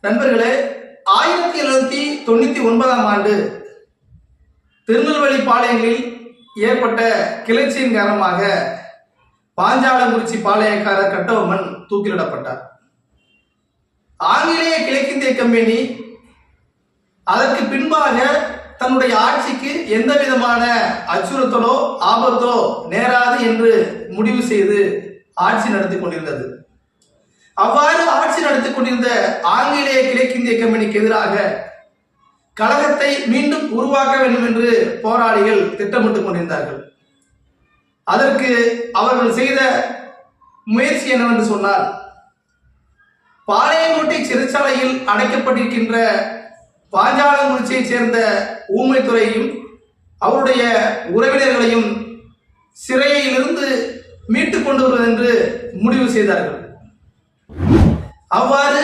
நண்பர்களே, 1799ஆம் ஆண்டு திருநெல்வேலி பாளையங்களில் ஏற்பட்ட கிளர்ச்சியின் காரணமாக பாஞ்சாலங்குறிச்சி பாளையக்காரர் கட்டபொம்மன் தூக்கிலிடப்பட்டார். ஆங்கிலேய கிழக்கிந்திய கம்பெனி அதற்கு பின்பாக தன்னுடைய ஆட்சிக்கு எந்த விதமான அச்சுறுத்தலோ ஆபத்தோ நேராது என்று முடிவு செய்து ஆட்சி நடத்தி கொண்டிருந்தது. அவ்வாறு ஆட்சி நடத்தி கொண்டிருந்த ஆங்கிலேய கிழக்கிந்திய கம்பெனிக்கு எதிராக கழகத்தை மீண்டும் உருவாக்க வேண்டும் என்று போராளிகள் திட்டமிட்டுக் கொண்டிருந்தார்கள். அதற்கு அவர்கள் செய்த முயற்சி என்னவென்று சொன்னால், பாளையங்கோட்டை சிறைச்சாலையில் அடைக்கப்பட்டிருக்கின்ற பாஞ்சாலங்குறிச்சியைச் சேர்ந்த ஊமைத்துறையையும் அவருடைய உறவினர்களையும் சிறையிலிருந்து மீட்டுக் கொண்டு வருவது என்று முடிவு செய்தார்கள். அவ்வாறு